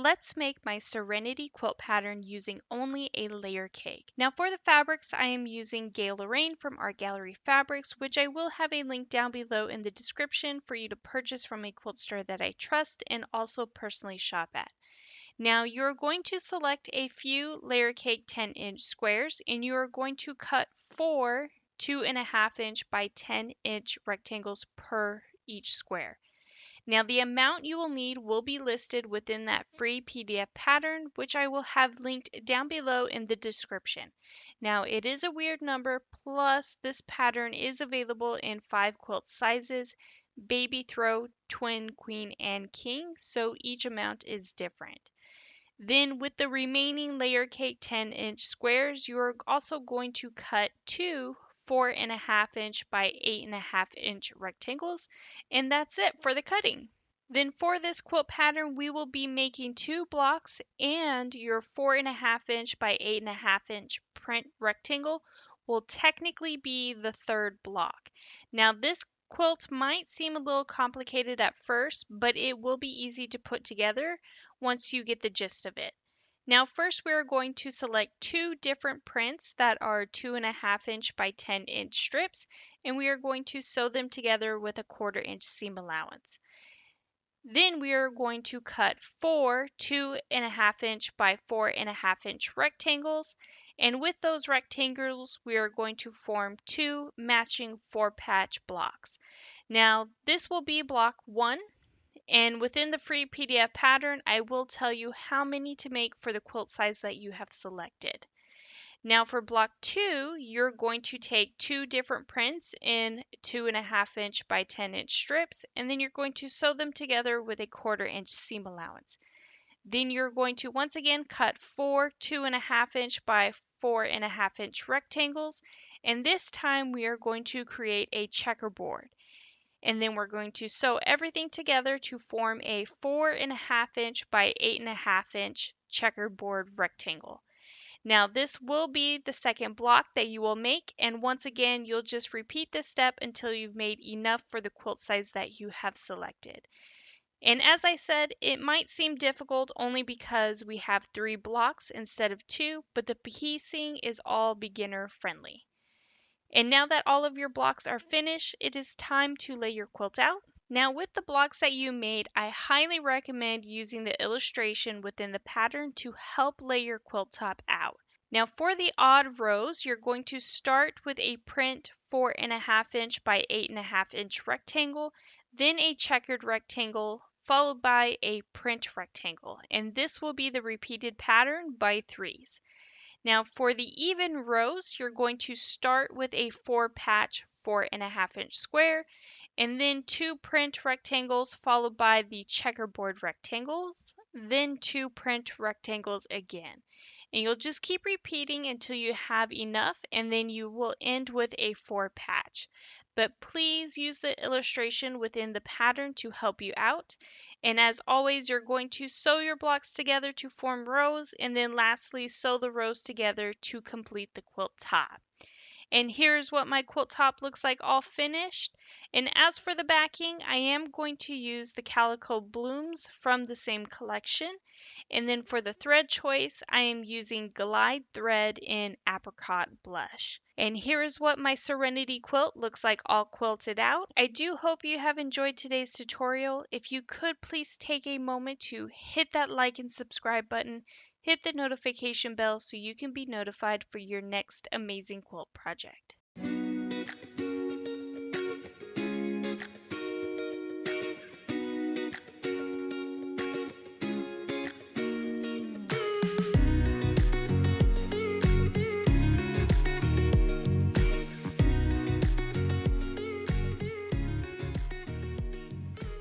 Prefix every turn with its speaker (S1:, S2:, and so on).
S1: let's make my Serenity quilt pattern using only a layer cake. Now for the fabrics, I am using Gay Lorraine from Art Gallery Fabrics, which I will have a link down below in the description for you to purchase from a quilt store that I trust and also personally shop at. Now you're going to select a few layer cake 10-inch squares and you're going to cut 4 2.5-inch by 10-inch rectangles per each square. Now the amount you will need will be listed within that free PDF pattern, which I will have linked down below in the description. Now it is a weird number, plus this pattern is available in 5 quilt sizes, baby throw, twin, queen, and king, so each amount is different. Then with the remaining layer cake 10-inch squares, you're also going to cut 2 4.5-inch by 8.5-inch rectangles, and that's it for the cutting. Then for this quilt pattern, we will be making 2 blocks, and your 4.5-inch by 8.5-inch print rectangle will technically be the third block. Now this quilt might seem a little complicated at first, but it will be easy to put together once you get the gist of it. Now first we are going to select 2 different prints that are 2.5-inch by 10-inch strips, and we are going to sew them together with a 1/4-inch seam allowance. Then we are going to cut 4 2.5-inch by 4.5-inch rectangles, and with those rectangles we are going to form 2 matching 4-patch blocks. Now this will be block 1. And within the free PDF pattern, I will tell you how many to make for the quilt size that you have selected. Now for block 2, you're going to take 2 different prints in 2.5-inch by 10-inch strips, and then you're going to sew them together with a 1/4-inch seam allowance. Then you're going to once again cut 4 2.5-inch by 4.5-inch rectangles, and this time we are going to create a checkerboard. And then we're going to sew everything together to form a 4.5-inch by 8.5-inch checkerboard rectangle. Now this will be the second block that you will make, and once again you'll just repeat this step until you've made enough for the quilt size that you have selected. And as I said, it might seem difficult only because we have 3 blocks instead of 2, but the piecing is all beginner friendly. And now that all of your blocks are finished, it is time to lay your quilt out. Now with the blocks that you made, I highly recommend using the illustration within the pattern to help lay your quilt top out. Now for the odd rows, you're going to start with a print 4.5-inch by 8.5-inch rectangle, then a checkered rectangle, followed by a print rectangle. And this will be the repeated pattern by 3s. Now for the even rows, you're going to start with a 4-patch 4.5-inch square, and then 2 print rectangles followed by the checkerboard rectangles, then 2 print rectangles again. And you'll just keep repeating until you have enough, and then you will end with a 4-patch. But please use the illustration within the pattern to help you out. And as always, you're going to sew your blocks together to form rows, and then lastly sew the rows together to complete the quilt top. And here's what my quilt top looks like all finished. And as for the backing, I am going to use the Calico Blooms from the same collection. And then for the thread choice, I am using Glide Thread in Apricot Blush. And here is what my Serenity quilt looks like all quilted out. I do hope you have enjoyed today's tutorial. If you could please take a moment to hit that like and subscribe button, hit the notification bell so you can be notified for your next amazing quilt project.